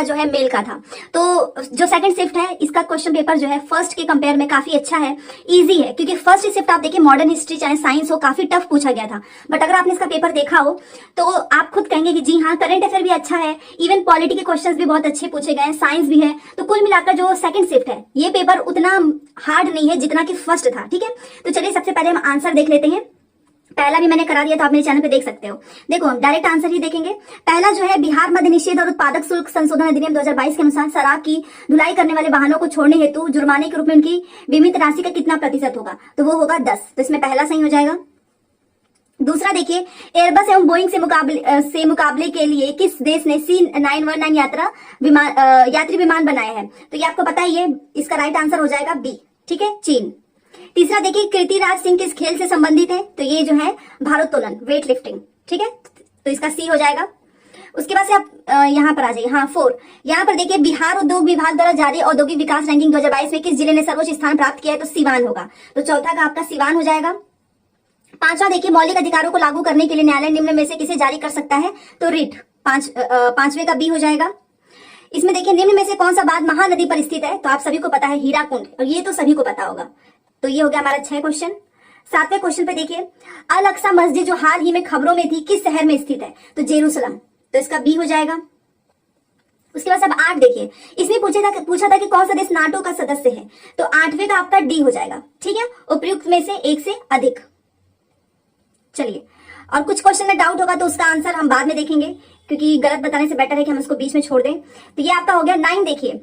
जो है मेल का था। तो जो सेकंड शिफ्ट है इसका क्वेश्चन पेपर जो है फर्स्ट के कंपेयर में काफी अच्छा है, इजी है, क्योंकि फर्स्ट शिफ्ट आप देखिए मॉडर्न हिस्ट्री चाहे साइंस हो काफी टफ पूछा गया था, बट अगर आपने इसका पेपर देखा हो तो आप खुद कहेंगे कि जी हाँ करंट अफेयर भी अच्छा है, इवन पॉलिटी के क्वेश्चंस भी बहुत अच्छे पूछे गए हैं, साइंस भी है। तो कुल मिलाकर जो सेकंड शिफ्ट है ये पेपर उतना हार्ड नहीं है जितना कि फर्स्ट था। ठीक है, तो चलिए सबसे पहले हम आंसर देख लेते हैं। पहला भी मैंने करा दिया तो आप मेरे चैनल पे देख सकते हो। देखो हम डायरेक्ट आंसर ही देखेंगे। पहला जो है बिहार मद्य निषेध और उत्पादक शुल्क संशोधन अधिनियम 2022 के अनुसार शराब की ढुलाई करने वाले वाहनों को छोड़ने हेतु जुर्माने के रूप में उनकी बीमित राशि का कितना प्रतिशत होगा, तो वो होगा 10। तो इसमें पहला सही हो जाएगा। दूसरा देखिए, एयरबस एवं बोइंग से मुकाबले के लिए किस देश ने C919 यात्री विमान बनाए हैं, तो ये आपको पता ही है, इसका राइट आंसर हो जाएगा बी। ठीक है, चीन। तीसरा देखिए, कीर्तिराज सिंह किस खेल से संबंधित है, तो ये जो है भारोत्तोलन, वेट लिफ्टिंग। ठीक है, तो इसका सी हो जाएगा। उसके बाद से आप यहाँ पर आ जाइए। हाँ 4, यहाँ पर देखिए बिहार उद्योग विभाग द्वारा जारी औद्योगिक विकास रैंकिंग 2022 में किस जिले ने सर्वोच्च स्थान प्राप्त किया है, तो सिवान होगा। तो चौथा का आपका सिवान हो जाएगा। पांचवा देखिए, मौलिक अधिकारों को लागू करने के लिए न्यायालय निम्न में से किसे जारी कर सकता है, तो रिट। पांचवे का बी हो जाएगा। इसमें देखिए निम्न में से कौन सा बांध महानदी पर स्थित है, तो आप सभी को पता है हीराकुंड, और ये तो सभी को पता होगा। तो ये हो गया हमारा 6 क्वेश्चन। 7वें क्वेश्चन पे देखिए, अल अक्सा मस्जिद जो हाल ही में खबरों में थी किस शहर में स्थित है, तो जेरूसलम। तो इसका बी हो जाएगा। उसके बाद अब 8 देखिए, इसमें पूछा था कि कौन सा देश नाटो का सदस्य है, तो 8वें का आपका डी हो जाएगा। ठीक है, उपयुक्त में से एक से अधिक। चलिए, और कुछ क्वेश्चन में डाउट होगा तो उसका आंसर हम बाद में देखेंगे, क्योंकि गलत बताने से बेटर है कि हम उसको बीच में छोड़ दें। तो ये आपका हो गया 9। देखिए,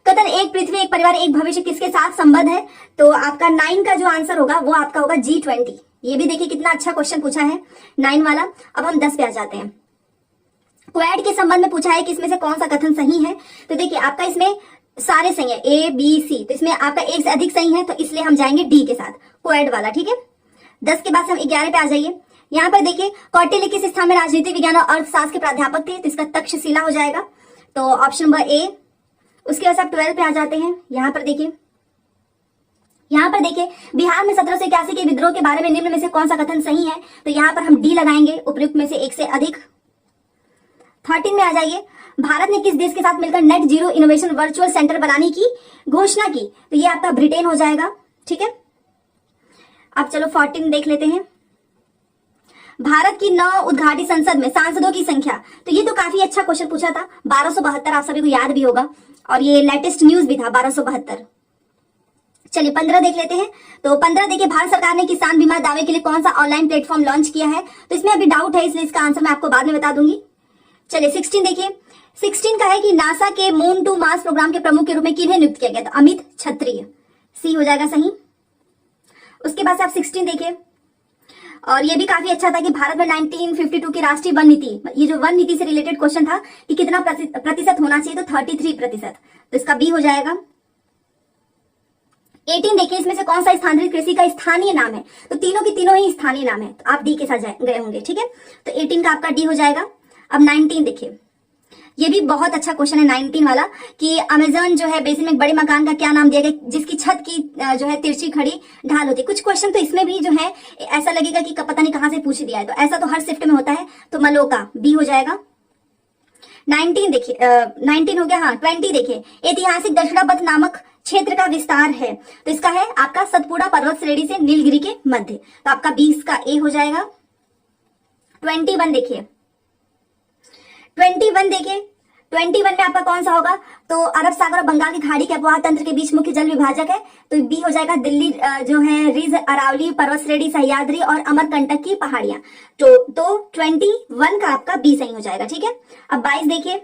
कथन एक पृथ्वी एक परिवार एक भविष्य किसके साथ संबद्ध है, तो आपका 9 का जो आंसर होगा वो आपका होगा G20। ये भी देखिए कितना अच्छा क्वेश्चन पूछा है 9 वाला। अब हम 10 पे आ जाते हैं। क्वेड के संबंध में पूछा है कि इसमें से कौन सा कथन सही है, तो देखिए आपका इसमें सारे सही है, A B C, तो इसमें आपका एक से अधिक सही है, तो इसलिए हम जाएंगे डी के साथ, क्वेड वाला। ठीक है, 10 के बाद से हम 11 पे आ जाइए। यहाँ पर देखिए, कौटिल्य किस स्थान में राजनीति विज्ञान और अर्थशास्त्र के प्राध्यापक थे, तो इसका तक्षशिला हो जाएगा, तो ऑप्शन नंबर ए। उसके बाद आप 12 पे आ जाते हैं। यहाँ पर देखिए बिहार में 1781 के विद्रोह के बारे में निम्न में से कौन सा कथन सही है, तो यहाँ पर हम डी लगाएंगे, उपयुक्त में से एक से अधिक। 13 में आ जाइए, भारत ने किस देश के साथ मिलकर net zero innovation virtual centre बनाने की घोषणा की, तो ये आपका ब्रिटेन हो जाएगा। ठीक है, अब चलो 14 देख लेते हैं। भारत की 9 उद्घाटी संसद में सांसदों की संख्या, तो ये तो काफी अच्छा क्वेश्चन पूछा था, 1272, आप सभी को याद भी होगा, और ये लेटेस्ट न्यूज भी था 1272। चलिए 15 देख लेते हैं। तो 15 देखिए, भारत सरकार ने किसान बीमा दावे के लिए कौन सा ऑनलाइन प्लेटफॉर्म लॉन्च किया है, तो इसमें अभी डाउट है, इसलिए इसका आंसर मैं आपको बाद में बता दूंगी। चलिए 16 देखिए, 16 का है कि नासा के मून टू मार्स प्रोग्राम के प्रमुख के रूप में किन्हें नियुक्त किया गया, तो अमित क्षत्रिय। सी हो जाएगा सही। उसके बाद आप 16 देखिए, और ये भी काफी अच्छा था कि भारत में 1952 की राष्ट्रीय वन नीति, ये जो वन नीति से रिलेटेड क्वेश्चन था कि कितना प्रतिशत होना चाहिए, तो 33%, तो इसका बी हो जाएगा। 18 देखिए, इसमें से कौन सा स्थानांतरित कृषि का स्थानीय नाम है, तो तीनों की तीनों ही स्थानीय नाम है, तो आप डी के साथ गए होंगे। ठीक है, तो 18 का आपका डी हो जाएगा। अब 19 देखिए, ये भी बहुत अच्छा क्वेश्चन है 19 वाला, कि अमेजन जो है बेसिन में एक बड़े मकान का क्या नाम दिया गया जिसकी छत की जो है तिरछी खड़ी ढाल होती है। कुछ क्वेश्चन तो इसमें भी जो है ऐसा लगेगा कि पता नहीं कहां से पूछ दिया है, तो ऐसा तो हर शिफ्ट में होता है, तो मलोका बी हो जाएगा। 19 देखिए, 19 हो गया। हाँ 20 देखिए, ऐतिहासिक दक्षिणापथ नामक क्षेत्र का विस्तार है, तो इसका है आपका सतपुड़ा पर्वत श्रेणी से नीलगिरी के मध्य, तो आपका 20 का ए हो जाएगा। 21 देखिए, 21 देखिए, 21 में आपका कौन सा होगा, तो अरब सागर और बंगाल की खाड़ी के अपवाह तंत्र के बीच मुख्य जल विभाजक है, तो बी हो जाएगा दिल्ली जो है रिज अरावली पर्वत श्रेणी सह्याद्री और अमरकंटक की पहाड़ियां, तो 21 का आपका बी सही हो जाएगा। ठीक है, अब 22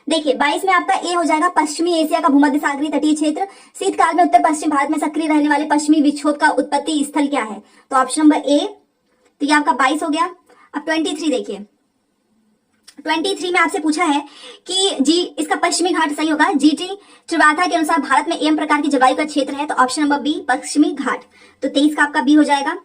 देखिए 22 में आपका ए हो जाएगा, पश्चिमी एशिया का भूमध्य सागरीय तटीय क्षेत्र, शीतकाल में उत्तर पश्चिम भारत में सक्रिय रहने वाले पश्चिमी विक्षोभ का उत्पत्ति स्थल क्या है, तो ऑप्शन नंबर ए। तो ये आपका 22 हो गया। अब 23 देखिए, 23 में आपसे पूछा है कि जी इसका पश्चिमी घाट सही होगा, जीटी त्रिवाथा के अनुसार भारत में एम प्रकार की जलवायु का क्षेत्र है, तो ऑप्शन नंबर बी पश्चिमी घाट, तो 23 का आपका बी हो जाएगा।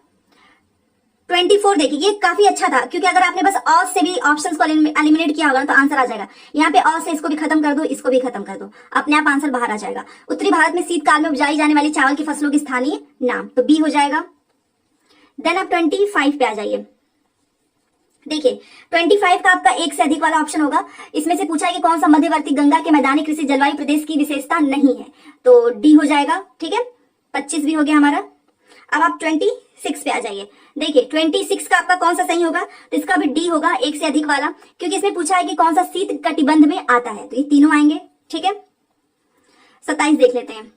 24 देखिए, ये काफी अच्छा था, क्योंकि अगर आपने बस ऑस से भी ऑप्शंस को एलिमिनेट किया होगा ना, तो आंसर आ जाएगा। यहाँ पे ऑस से इसको भी खत्म कर दो, इसको भी खत्म कर दो, अपने आप आंसर बाहर आ जाएगा। उत्तरी भारत में शीतकाल में उपजाई जाने वाली चावल की फसलों की स्थानीय नाम, तो बी हो जाएगा। देन आप 25 पे आ जाइए। देखिए 25 का आपका एक से अधिक वाला ऑप्शन होगा। इसमें से पूछा है कि कौन सा मध्यवर्ती गंगा के मैदानी कृषि जलवायु प्रदेश की विशेषता नहीं है, तो डी हो जाएगा। ठीक है, 25 भी हो गया हमारा। अब आप 26 पे आ जाइए। देखिए 26 का आपका कौन सा सही होगा, तो इसका भी डी होगा, एक से अधिक वाला, क्योंकि इसमें पूछा है कि कौन सा शीत कटिबंध में आता है, तो ये तीनों आएंगे। ठीक है, 27 देख लेते हैं।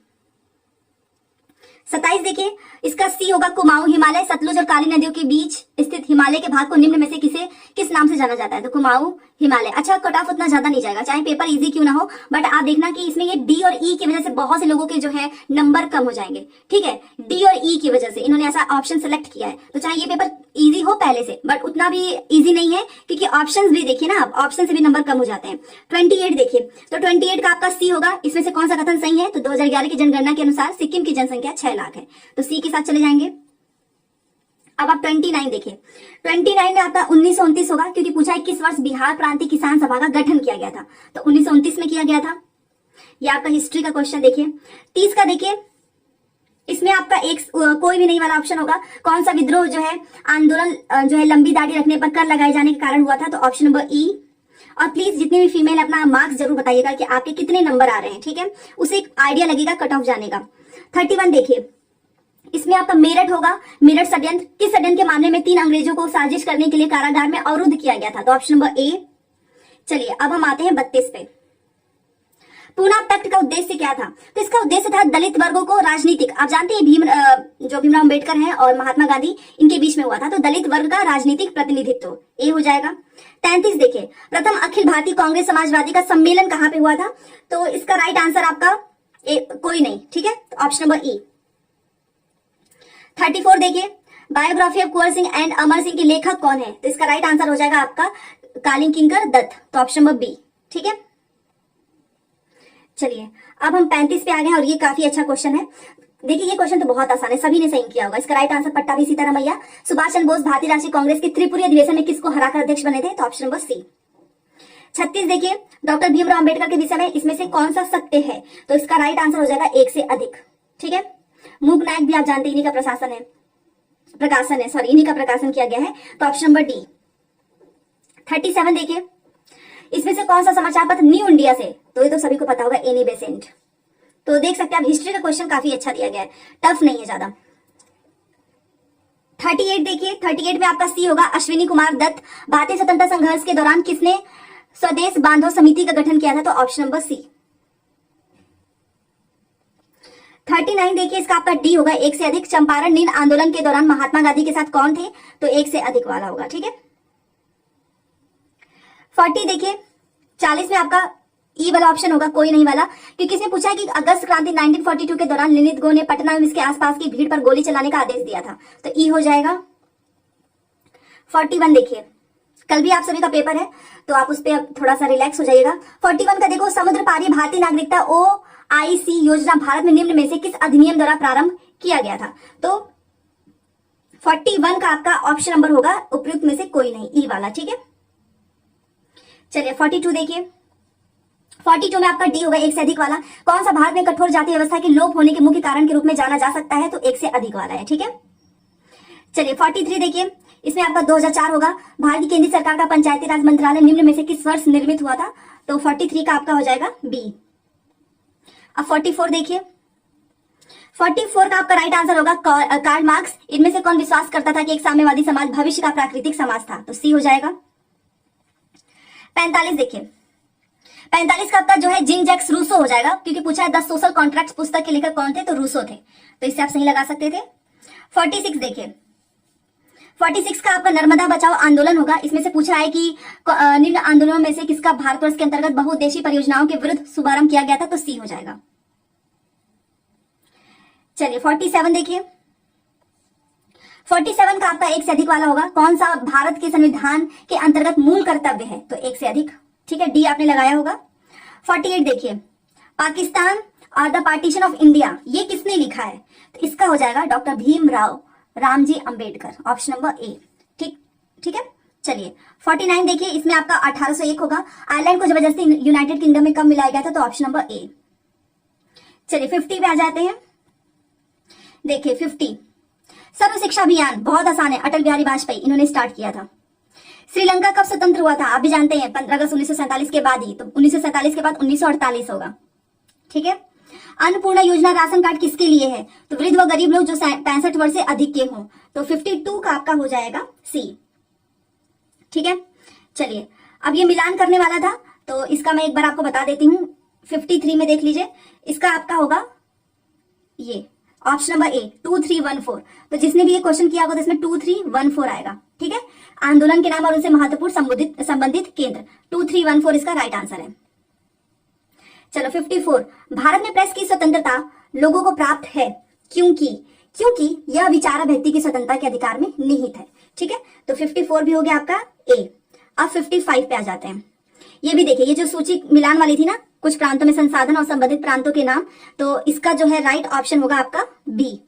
27 देखिए, इसका सी होगा कुमाऊं। हिमालय, सतलुज और काली नदियों के बीच स्थित हिमालय के भाग को निम्न में से किस नाम से जाना जाता है, तो कुमाऊं हिमालय। अच्छा, कट ऑफ उतना ज्यादा नहीं जाएगा, चाहे पेपर इजी क्यों ना हो, बट आप देखना कि इसमें ये डी और ई की वजह से बहुत से लोगों के जो है नंबर कम हो जाएंगे। ठीक है, डी और ई की वजह से इन्होंने ऐसा ऑप्शन सेलेक्ट किया है, तो चाहे ये पेपर इजी हो पहले से, बट उतना भी इजी नहीं है, क्योंकि ऑप्शन भी देखिए ना, ऑप्शन से भी नंबर कम हो जाते हैं। 28 देखिए, तो 28 का आपका सी होगा। इसमें से कौन सा कथन सही है, तो 2011 की जनगणना के अनुसार सिक्किम की जनसंख्या 6 लाख है, तो सी के साथ चले जाएंगे। अब आप 29 देखिए, 29 में आपका 1929 होगा, क्योंकि पूछा है किस वर्ष बिहार प्रांतीय किसान सभा का गठन किया गया था, तो 1929 में किया गया था। यह आपका हिस्ट्री का क्वेश्चन देखिए। 30 का देखिए, इसमें आपका एक कोई भी नहीं वाला ऑप्शन होगा। कौन सा विद्रोह जो है, आंदोलन जो है लंबी दाढ़ी रखने पर कर लगाए जाने के कारण हुआ था, तो ऑप्शन नंबर ई। और प्लीज जितने भी फीमेल अपना मार्क्स जरूर बताइएगा कि आपके कितने नंबर आ रहे हैं। ठीक है, उसे एक आइडिया लगेगा कट ऑफ जाने का। 31 देखिए, इसमें आपका मेरठ होगा। मेरठ षड्यंत्र, किस षड्यंत्र के मामले में 3 अंग्रेजों को साजिश करने के लिए कारागार में अवरुद्ध किया गया था, तो ऑप्शन नंबर ए। चलिए अब हम आते हैं 32 पे। पूना पैक्ट का उद्देश्य क्या था, तो इसका उद्देश्य था दलित वर्गों को राजनीतिक, आप जानते हैं जो भीमराव अम्बेडकर हैं और महात्मा गांधी, इनके बीच में हुआ था, तो दलित वर्ग का राजनीतिक प्रतिनिधित्व, ए हो जाएगा। 33 देखिए, प्रथम अखिल भारतीय कांग्रेस समाजवादी का सम्मेलन कहां पे हुआ था, तो इसका राइट आंसर आपका कोई नहीं। ठीक है, तो ऑप्शन नंबर ई। 34 देखिए, biography of Kunwar Singh and Amar Singh के लेखक कौन है, तो इसका राइट आंसर हो जाएगा आपका कालीन किंकर दत्त, तो ऑप्शन नंबर बी। ठीक है, चलिए अब हम 35 पे आ गए और ये काफी अच्छा क्वेश्चन है। देखिए ये क्वेश्चन तो बहुत आसान है, सभी ने सही किया होगा। इसका राइट आंसर पट्टाभी सीतारामैया। सुभाष चंद्र बोस भारतीय राष्ट्रीय कांग्रेस के त्रिपुरी अधिवेशन में किसको हराकर अध्यक्ष बने थे, तो ऑप्शन नंबर सी। 36 देखिए, डॉक्टर भीमराव अम्बेडकर के विषय में इसमें से कौन सा सत्य है, तो इसका राइट आंसर हो जाएगा एक से अधिक। ठीक है, मूक नायक भी आप जानते हैं, इन्हीं का प्रकाशन है, सॉरी इन्हीं का प्रकाशन किया गया है, तो ऑप्शन नंबर डी। 37 देखिए, इसमें से कौन सा समाचार पत्र न्यू इंडिया से, तो ये तो सभी को पता होगा, एनी बेसेंट। तो देख सकते हैं आप हिस्ट्री का क्वेश्चन काफी अच्छा दिया गया है, टफ नहीं है ज्यादा। 38 देखिए, 38 में आपका सी होगा अश्विनी कुमार दत्त। भारतीय स्वतंत्रता संघर्ष के दौरान किसने स्वदेश बांधो समिति का गठन किया था, तो ऑप्शन नंबर सी। 39 देखिए, इसका आपका डी होगा, एक से अधिक। चंपारण नील आंदोलन के दौरान महात्मा गांधी के साथ कौन थे, तो एक से अधिक वाला होगा। ठीक है, 40 देखिए, 40 में आपका ई वाला ऑप्शन होगा, कोई नहीं वाला, क्योंकि इसमें पूछा है कि अगस्त क्रांति 1942 के दौरान लिनिथ गो ने पटना एवं इसके आसपास की भीड़ पर गोली चलाने का आदेश दिया था, तो ई हो जाएगा। 41 देखिए, कल भी आप सभी का पेपर है, तो आप उस पर थोड़ा सा रिलैक्स हो जाइएगा। 41 का देखो, समुद्र पारी भारतीय नागरिकता OIC योजना भारत में निम्न में से किस अधिनियम द्वारा प्रारंभ किया गया था, तो 41 का आपका ऑप्शन नंबर होगा उपयुक्त में से कोई नहीं, ई वाला। ठीक है, चलिए 42 देखिए, 42 में आपका डी होगा, एक से अधिक वाला। कौन सा भारत में कठोर जाति व्यवस्था के लोप होने के मुख्य कारण के रूप में जाना जा सकता है, तो एक से अधिक वाला है। ठीक है, चलिए 43 देखिए, इसमें आपका 2004 होगा। भारत की केंद्रीय सरकार का पंचायती राज मंत्रालय निम्न में से किस वर्ष निर्मित हुआ था, तो 43 का आपका हो जाएगा बी। अब 44 देखिए, 44 का आपका राइट आंसर होगा कार्ल मार्क्स। इनमें से कौन विश्वास करता था कि एक साम्यवादी समाज भविष्य का प्राकृतिक समाज था, तो सी हो जाएगा। 45 देखिए, 45 का आपका जो है जीन जैक्स रूसो हो जाएगा, क्योंकि पूछा है द सोशल कॉन्ट्रैक्ट पुस्तक के लेखक कौन थे, तो रूसो थे, तो इससे आप सही लगा सकते थे। 46 देखिए, 46 का आपका नर्मदा बचाओ आंदोलन होगा। इसमें से पूछा है कि निम्न आंदोलनों में से किसका भारतवर्ष के अंतर्गत बहुउद्देशीय परियोजनाओं के विरुद्ध शुभारंभ किया गया था, तो सी हो जाएगा। चलिए 47 देखिए, 47 का आपका एक से अधिक वाला होगा। कौन सा भारत के संविधान के अंतर्गत मूल कर्तव्य है, तो एक से अधिक। ठीक है, डी आपने लगाया होगा। 48 देखिए, पाकिस्तान और द पार्टीशन ऑफ इंडिया, ये किसने लिखा है, तो इसका हो जाएगा doctor Bhimrao Ramji Ambedkar, option number A. ठीक है, चलिए 49 देखिए, इसमें आपका 1801 होगा। आयरलैंड को जबरदस्ती यूनाइटेड किंगडम में कब मिलाया गया था, तो ऑप्शन नंबर ए। चलिए 50 पे आ जाते हैं। देखिए 50, सर्व शिक्षा अभियान बहुत आसान है, अटल बिहारी वाजपेयी इन्होंने स्टार्ट किया था। श्रीलंका कब स्वतंत्र हुआ था? आप भी जानते हैं 15 अगस्त 1947 के बाद ही, तो 1947 के बाद 1948 होगा। ठीक है। अन्नपूर्णा योजना राशन कार्ड किसके लिए है? तो वृद्ध व गरीब लोग जो 65 वर्ष से अधिक के हों। तो 52 का आपका हो जाएगा सी। ठीक है। चलिए, अब ये मिलान करने वाला था, तो इसका मैं एक बार आपको बता देती हूँ। 53 में देख लीजिए, इसका आपका होगा ये ऑप्शन नंबर ए 2314। तो जिसने भी ये क्वेश्चन किया होगा तो इसमें 2314 आएगा। ठीक है। आंदोलन के नाम और उनसे महत्वपूर्ण संबंधित केंद्र, 2314 इसका राइट आंसर है। चलो 54, भारत में प्रेस की स्वतंत्रता लोगों को प्राप्त है क्योंकि यह विचार व्यक्ति की स्वतंत्रता के अधिकार में निहित है। ठीक है। तो 54 भी हो गया आपका ए। अब 55 पे आ जाते हैं। ये भी देखिए, ये जो सूची मिलान वाली थी ना, कुछ प्रांतों में संसाधन और संबंधित प्रांतों के नाम, तो इसका जो है राइट ऑप्शन होगा आपका बी।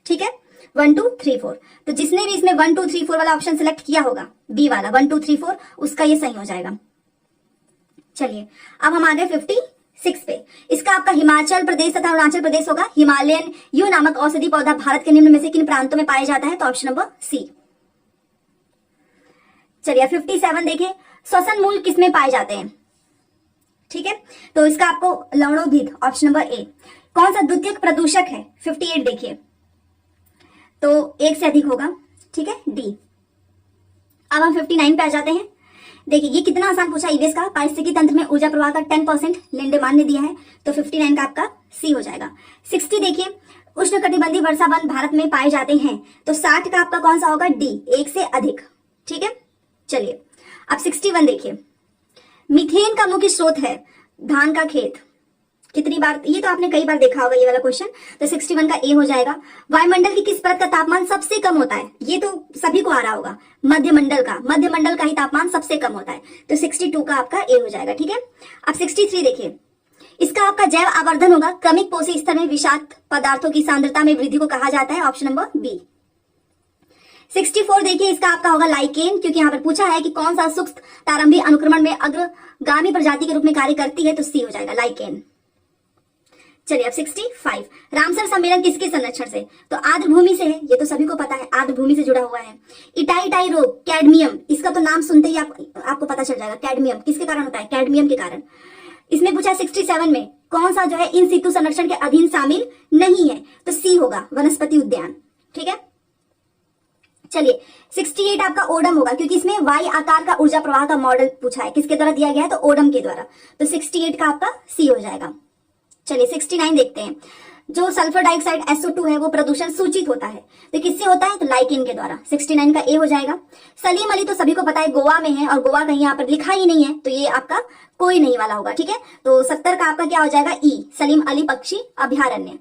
ठीक है। 1 2 3 4, तो जिसने भी इसमें 1 2 3 4 वाला ऑप्शन सिलेक्ट किया होगा, बी वाला 1 2 3 4, उसका ये सही हो जाएगा। चलिए, अब हम आ गए 56 पे। इसका आपका हिमाचल प्रदेश तथा अरुणाचल प्रदेश होगा। हिमालयन यू नामक औषधि पौधा भारत के निम्न में से किन प्रांतों में पाया जाता है? तो ऑप्शन नंबर सी। चलिए 57 देखिए, श्वसन मूल किसमें पाए जाते हैं? ठीक है। तो इसका आपको लवणोभिद, ऑप्शन नंबर ए। कौन सा द्वितीयक प्रदूषक है? 58 देखिए, तो एक से अधिक होगा। ठीक है, डी। अब हम 59 पे आ जाते हैं। देखिए, ये कितना आसान पूछा ईवीएस का। पारिस्थितिकी तंत्र में ऊर्जा प्रवाह का 10% लिंडेमान ने दिया है, तो 59 का आपका सी हो जाएगा। 60 देखिए, उष्णकटिबंधीय वर्षा वन भारत में पाए जाते हैं, तो 60 का आपका कौन सा होगा? डी, एक से अधिक। ठीक है। चलिए, अब 61 देखिए, मीथेन का मुख्य स्रोत है धान का खेत। कितनी बार, ये तो आपने कई बार देखा होगा ये वाला क्वेश्चन, तो 61 का ए हो जाएगा। वायुमंडल की किस परत का तापमान सबसे कम होता है? ये तो सभी को आ रहा होगा, मध्यमंडल का ही तापमान सबसे कम होता है, तो 62 का आपका ए हो जाएगा। ठीक है। अब 63 देखिए, इसका आपका जैव आवर्धन होगा। क्रमिक पोषी स्तर में विषाक्त पदार्थों की सांद्रता में वृद्धि को कहा जाता है, ऑप्शन नंबर बी। 64 देखिए, इसका आपका होगा लाइकेन, क्योंकि यहाँ पर पूछा है कि कौन सा सूक्ष्म प्रारंभिक अनुक्रमण में अग्रगामी प्रजाति के रूप में कार्य करती है, तो सी हो जाएगा लाइकेन। चलिए, अब 65, रामसर सम्मेलन किसके संरक्षण से? तो आर्द्र भूमि से है, ये तो सभी को पता है, आर्द्र भूमि से जुड़ा हुआ है। इटाई रोग, कैडमियम, इसका तो नाम सुनते ही आपको पता चल जाएगा। कैडमियम किसके कारण होता है? कैडमियम के कारण। इसमें पूछा 67 में कौन सा जो है इन सितु संरक्षण के अधीन शामिल नहीं है, तो सी होगा वनस्पति उद्यान। ठीक है। चलिए, 68 आपका ओडम होगा, क्योंकि इसमें वाई आकार का ऊर्जा प्रवाह का मॉडल पूछा है, किसके द्वारा दिया गया है? तो ओडम के द्वारा, तो 68 का आपका सी हो जाएगा। चलिए 69 देखते हैं। जो सल्फर डाइऑक्साइड SO2 है वो प्रदूषण सूचित होता है, तो किससे होता है? तो लाइकेन के द्वारा। 69 का ए हो जाएगा। सलीम अली तो सभी को पता है गोवा में है, और गोवा कहीं यहाँ पर लिखा ही नहीं है, तो ये आपका कोई नहीं वाला होगा। ठीक है। तो 70 का आपका क्या हो जाएगा? ई, सलीम अली पक्षी अभ्यारण्य।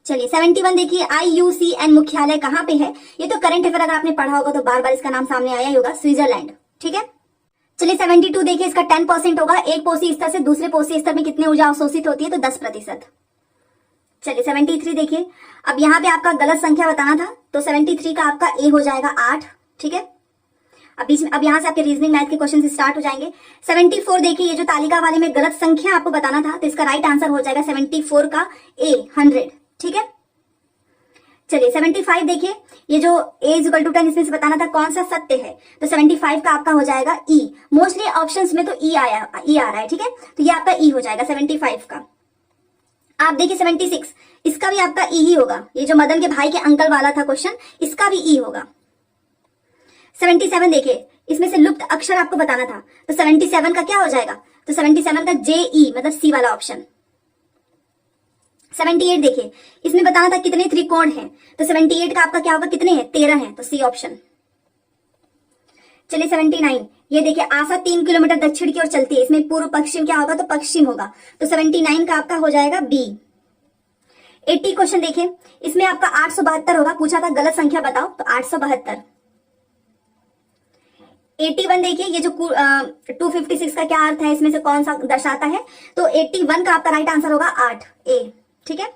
चलिए 71 देखिए, IUCN मुख्यालय कहाँ पे है? ये तो करंट अफेयर अगर आपने पढ़ा होगा तो बार बार इसका नाम सामने आया ही होगा, स्विट्जरलैंड। ठीक है। चलिए 72 देखिए, इसका 10% होगा। एक पोषी स्तर से दूसरे पोषी स्तर में कितनी ऊर्जा अवशोषित होती है? तो 10%। चलिए 73 देखिए, अब यहाँ पे आपका गलत संख्या बताना था, तो 73 का आपका ए हो जाएगा 8। ठीक है। अब यहाँ से आपके रीजनिंग मैथ के क्वेश्चन स्टार्ट हो जाएंगे। 74 देखिए, ये जो तालिका वाले में गलत संख्या आपको बताना था, तो इसका राइट आंसर हो जाएगा 74 का ए 100। ठीक है। चलिए 75 देखिए, ये जो a = 10 इसमें से बताना था कौन सा सत्य है, तो 75 का आपका हो जाएगा ई। मोस्टली ऑप्शंस में तो ई आ रहा है। ठीक है। तो ये आपका ई हो जाएगा 75 का। आप देखिए 76, इसका भी आपका ई ही होगा। ये जो मदन के भाई के अंकल वाला था क्वेश्चन, इसका भी ई होगा। 77 देखिए, इसमें से लुप्त अक्षर आपको बताना था, तो 77 का क्या हो जाएगा? तो 77 का JE, मतलब सी वाला ऑप्शन। 78 देखिए, इसमें बताना था कितने त्रिकोण हैं, तो 78 का आपका क्या होगा? कितने हैं? 13 हैं, तो सी ऑप्शन। चलिए 79, ये देखिए, आशा 3 किलोमीटर दक्षिण की ओर चलती है, इसमें पूर्व पश्चिम क्या होगा? तो पश्चिम होगा, तो 79 का आपका हो जाएगा बी। 80 क्वेश्चन देखिए, इसमें आपका 872 होगा, पूछा था गलत संख्या बताओ, तो 872। 81 देखिए, ये जो 256 का क्या अर्थ है, इसमें से कौन सा दर्शाता है? तो 81 का आपका राइट आंसर होगा 8 ए। ठीक है।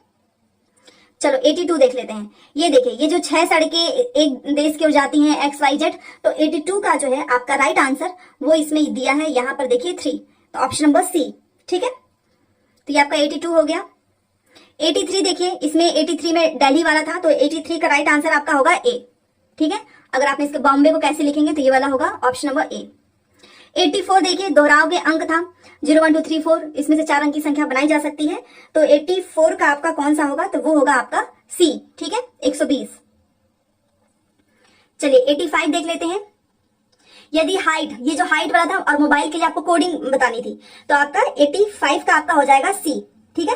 चलो 82 देख लेते हैं। ये देखिए, ये जो 6 सड़कें एक देश की ओर जाती हैं XYZ, तो 82 का जो है आपका राइट आंसर वो इसमें दिया है, यहां पर देखिए 3, तो ऑप्शन नंबर सी। ठीक है। तो ये आपका 82 हो गया। 83 देखिए, इसमें 83 में दिल्ली वाला था, तो 83 का राइट आंसर आपका होगा ए। ठीक है। अगर आपने इसके बॉम्बे को कैसे लिखेंगे तो ये वाला होगा ऑप्शन नंबर ए। 84 देखिए, दोहराव के अंक था 0 1 2 3 4, इसमें से 4 अंक की संख्या बनाई जा सकती है, तो 84 का आपका कौन सा होगा, तो वो होगा आपका सी। ठीक है, 120। चलिए 85 देख लेते हैं। यदि हाइट, ये जो हाइट वाला था और मोबाइल के लिए आपको कोडिंग बतानी थी, तो आपका 85 का आपका हो जाएगा सी। ठीक है,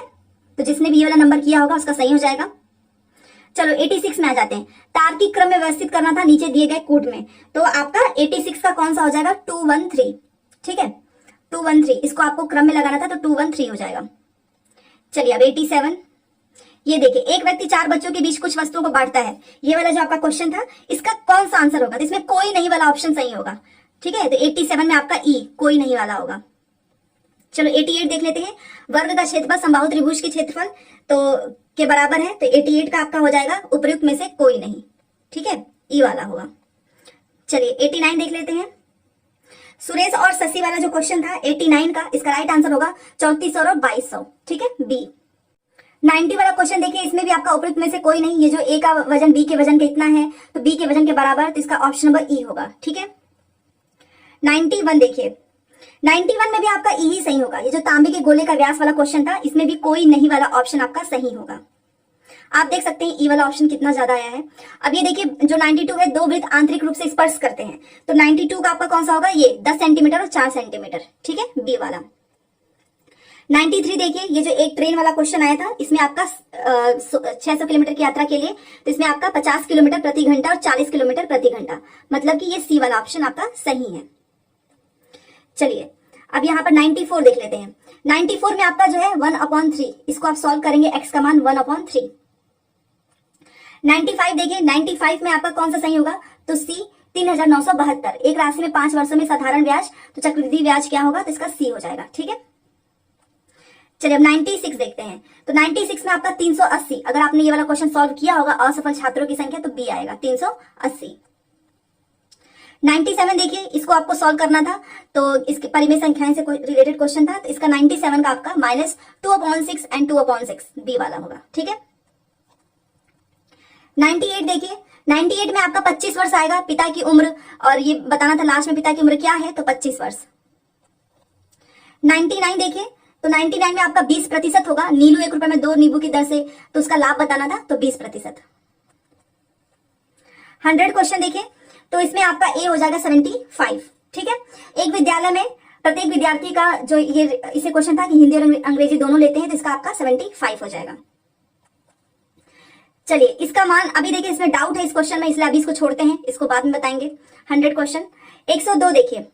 तो जिसने भी ये वाला नंबर किया होगा उसका सही हो जाएगा। चलो 86 में आ जाते हैं। तार्किक क्रम में व्यवस्थित करना था नीचे दिए गए कूट में, तो आपका 86 का कौन सा हो जाएगा, 213। ठीक है, 213, इसको आपको क्रम में लगाना था तो 213 हो जाएगा। चलिए अब 87, ये देखिए, एक व्यक्ति 4 बच्चों के बीच कुछ वस्तुओं को बांटता है, ये वाला जो आपका क्वेश्चन था, इसका कौन सा आंसर होगा, तो इसमें कोई नहीं वाला ऑप्शन सही होगा। ठीक है, तो 87 में आपका ई, कोई नहीं वाला होगा। चलो 88 देख लेते हैं। वर्ग का क्षेत्रफल समबाहु त्रिभुज के क्षेत्रफल तो के बराबर है, तो 88 का आपका हो जाएगा उपयुक्त में से कोई नहीं। ठीक है, ई वाला होगा। चलिए 89 देख लेते हैं। सुरेश और शशि वाला जो क्वेश्चन था 89 का, इसका राइट आंसर होगा 3400 और 2200। ठीक है, बी। 90 वाला क्वेश्चन देखिए, इसमें भी आपका उपयुक्त में से कोई नहीं, ये जो ए का वजन बी के वजन के इतना है, तो बी के वजन के बराबर, तो इसका ऑप्शन नंबर ई होगा। ठीक है, 91 देखिए, 91 में भी आपका ई ही सही होगा। ये जो तांबे के गोले का व्यास वाला क्वेश्चन था, इसमें भी कोई नहीं वाला ऑप्शन आपका सही होगा। आप देख सकते हैं ई वाला ऑप्शन कितना ज्यादा आया है। अब ये देखिए, जो 92 है, दो वृत्त आंतरिक रूप से स्पर्श करते हैं, तो 92 का आपका कौन सा होगा, ये 10 सेंटीमीटर और 4 सेंटीमीटर। ठीक है, बी वाला। 93 देखिए, ये जो एक ट्रेन वाला क्वेश्चन आया था, इसमें आपका 600 किलोमीटर की यात्रा के लिए, तो इसमें आपका 50 किलोमीटर प्रति घंटा और 40 किलोमीटर प्रति घंटा, मतलब कि ये सी वाला ऑप्शन आपका सही है। चलिए अब यहाँ पर 94 देख लेते हैं। 94 में आपका जो है 1/3, इसको आप सॉल्व करेंगे, x का मान 1/3। 95 देखिए, 95 में आपका कौन सा सही होगा, तो सी 3972। एक राशि में 5 वर्षों में साधारण ब्याज, तो चक्रवृद्धि ब्याज क्या होगा, तो इसका सी हो जाएगा। ठीक है, चलिए अब 96 देखते हैं। तो 96 में आपका 380, अगर आपने ये वाला क्वेश्चन सॉल्व किया होगा, असफल छात्रों की संख्या, तो बी आएगा 380। 97 देखिए, इसको आपको सॉल्व करना था, तो इसके परिमेय संख्याएं से रिलेटेड क्वेश्चन था, तो इसका 97 का आपका -2/6 एंड 2/6, बी वाला होगा। ठीक है, 98 देखिए, 98 में आपका 25 वर्ष आएगा, पिता की उम्र, और ये बताना था लास्ट में पिता की उम्र क्या है, तो 25 वर्ष। 99 देखिए, तो 99 में आपका 20% होगा, नींबू 1 रुपए में 2 नींबू की दर से, तो उसका लाभ बताना था, तो 20%। 100 क्वेश्चन देखिए, तो इसमें आपका ए हो जाएगा 75। ठीक है, एक विद्यालय में प्रत्येक विद्यार्थी का जो ये इसे क्वेश्चन था कि हिंदी और अंग्रेजी दोनों लेते हैं, तो इसका आपका 75 हो जाएगा। चलिए इसका मान अभी देखिए, इसमें डाउट है इस क्वेश्चन में, इसलिए अभी इसको छोड़ते हैं, इसको बाद में बताएंगे। 100 क्वेश्चन 102 देखिए,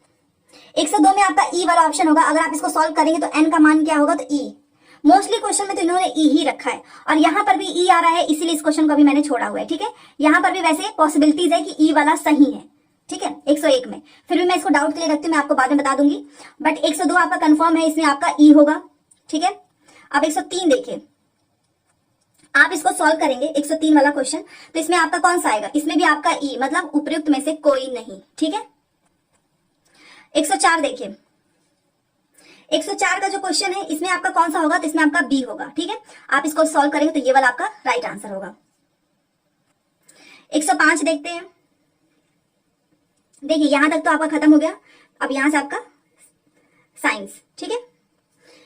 102 में आपका ई वाला ऑप्शन होगा। अगर आप इसको सॉल्व करेंगे तो एन का मान क्या होगा, तो ई। मोस्टली क्वेश्चन में तो इन्होंने ई ही रखा है, और यहां पर भी ई आ रहा है, इसीलिए इस क्वेश्चन को भी मैंने छोड़ा हुआ है। ठीक है, यहां पर भी वैसे पॉसिबिलिटीज है कि ई वाला सही है। ठीक है, 101 में फिर भी मैं इसको डाउट के लिए रखती हूँ, मैं आपको बाद में बता दूंगी, बट 102 आपका कंफर्म है, इसमें आपका ई होगा। ठीक है, अब 103 देखिए, आप इसको सॉल्व करेंगे 103 वाला क्वेश्चन, तो इसमें आपका कौन सा आएगा, इसमें भी आपका ई, मतलब उपयुक्त में से कोई नहीं। ठीक है, 104 देखिए, 104 का जो क्वेश्चन है, इसमें आपका कौन सा होगा, तो इसमें आपका बी होगा। ठीक है, आप इसको सॉल्व करेंगे तो ये वाला आपका राइट आंसर होगा। 105 देखते हैं। देखिए यहां तक तो आपका खत्म हो गया, अब यहां से आपका साइंस। ठीक है,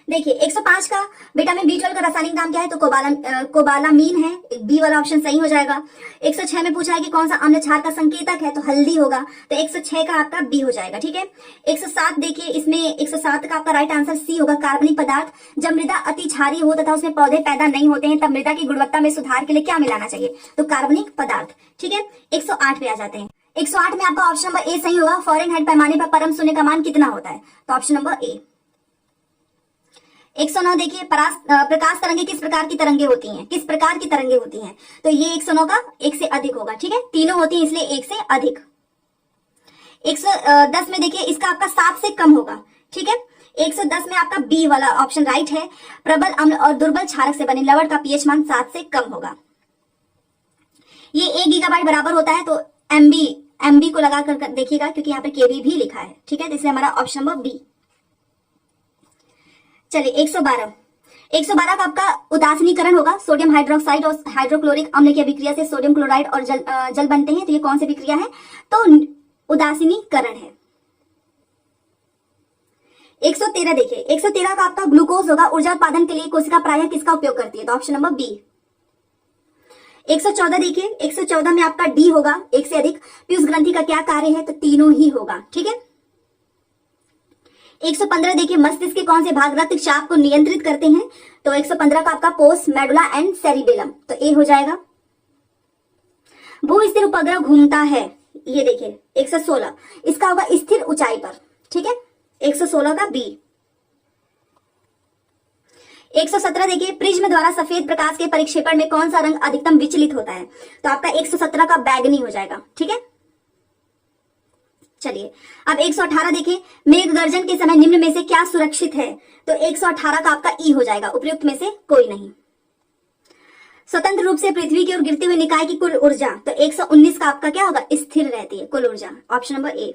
देखिए 105 का बेटा में B12 का रासायनिक नाम क्या है, तो कोबालामीन है, बी वाला ऑप्शन सही हो जाएगा। 106 में पूछा है कि कौन सा अम्ल क्षार का संकेतक है, तो हल्दी होगा, तो 106 का आपका बी हो जाएगा। ठीक है, 107 देखिए, इसमें 107 का आपका राइट आंसर सी होगा। कार्बनिक पदार्थ, जब मृदा अति क्षारीय हो तथा उसमें पौधे पैदा नहीं होते हैं, तब मृदा की गुणवत्ता में सुधार के लिए क्या मिलाना चाहिए, तो कार्बनिक पदार्थ। ठीक है, 108 पे आ जाते हैं। 108 में आपका ऑप्शन नंबर ए सही होगा। फ़ारेनहाइट पैमाने पर परम शून्य का मान कितना होता है, तो ऑप्शन नंबर ए। 109 देखिए, प्रकाश तरंगे किस प्रकार की तरंगे होती हैं, किस प्रकार की तरंगे होती हैं, तो ये 109 का 1 से अधिक होगा। ठीक है, तीनों होती हैं इसलिए 1 से अधिक। 110 में देखिए, इसका आपका 7 से कम होगा। ठीक है, 110 में आपका बी वाला ऑप्शन राइट है। प्रबल अम्ल और दुर्बल क्षारक से बने लवण का पीएच मान 7 से कम होगा। ये 1 गीगाबाइट बराबर होता है, तो एमबी को लगा कर देखिएगा, क्योंकि यहाँ पे केबी भी लिखा है। ठीक है, तो इसलिए हमारा ऑप्शन नंबर बी। चलिए 112, 112 का आपका उदासीनीकरण होगा। सोडियम हाइड्रोक्साइड और हाइड्रोक्लोरिक अम्ल की अभिक्रिया से सोडियम क्लोराइड और जल बनते हैं। तो ये कौन सी अभिक्रिया है? तो उदासीनीकरण है। 113 देखिए, 113 का आपका ग्लूकोज होगा। ऊर्जा उत्पादन के लिए कोशिका प्रायः किसका उपयोग करती है? तो ऑप्शन नंबर बी। 114 देखिए, 114 में आपका डी होगा, एक से अधिक। पीयूष ग्रंथि का क्या कार्य है? तो तीनों ही होगा, ठीक है। 115 देखिए, मस्तिष्क के कौन से भाग रक्तचाप को नियंत्रित करते हैं? तो 115 का आपका पोस्ट मेडुला एंड सेरिबेलम, तो ए हो जाएगा। भू स्थिर उपग्रह घूमता है, ये देखिए 116, इसका होगा स्थिर ऊंचाई पर, ठीक है। 116 का बी। 117 देखिए, प्रिज्म द्वारा सफेद प्रकाश के परिक्षेपण में कौन सा रंग अधिकतम विचलित होता है? तो आपका 117 का बैगनी हो जाएगा, ठीक है। चलिए अब 118 देखिए, मेघ गर्जन के समय निम्न में से क्या सुरक्षित है? तो 118 का आपका ई हो जाएगा, उपयुक्त में से कोई नहीं। स्वतंत्र रूप से पृथ्वी की ओर गिरते हुए निकाय की कुल ऊर्जा, तो 119 का आपका क्या होगा? स्थिर रहती है कुल ऊर्जा, ऑप्शन नंबर ए।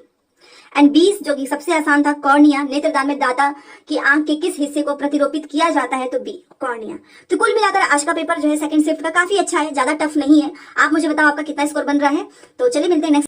एंड 20 जो कि सबसे आसान था, कॉर्निया, नेत्रदान में दाता की आंख के किस हिस्से को प्रतिरोपित किया जाता है? तो बी, कॉर्निया। तो कुल मिलाकर आज का पेपर जो है सेकंड शिफ्ट का काफी अच्छा है, ज्यादा टफ नहीं है। आप मुझे बताओ आपका कितना स्कोर बन रहा है। तो चलिए मिलते हैं नेक्स्ट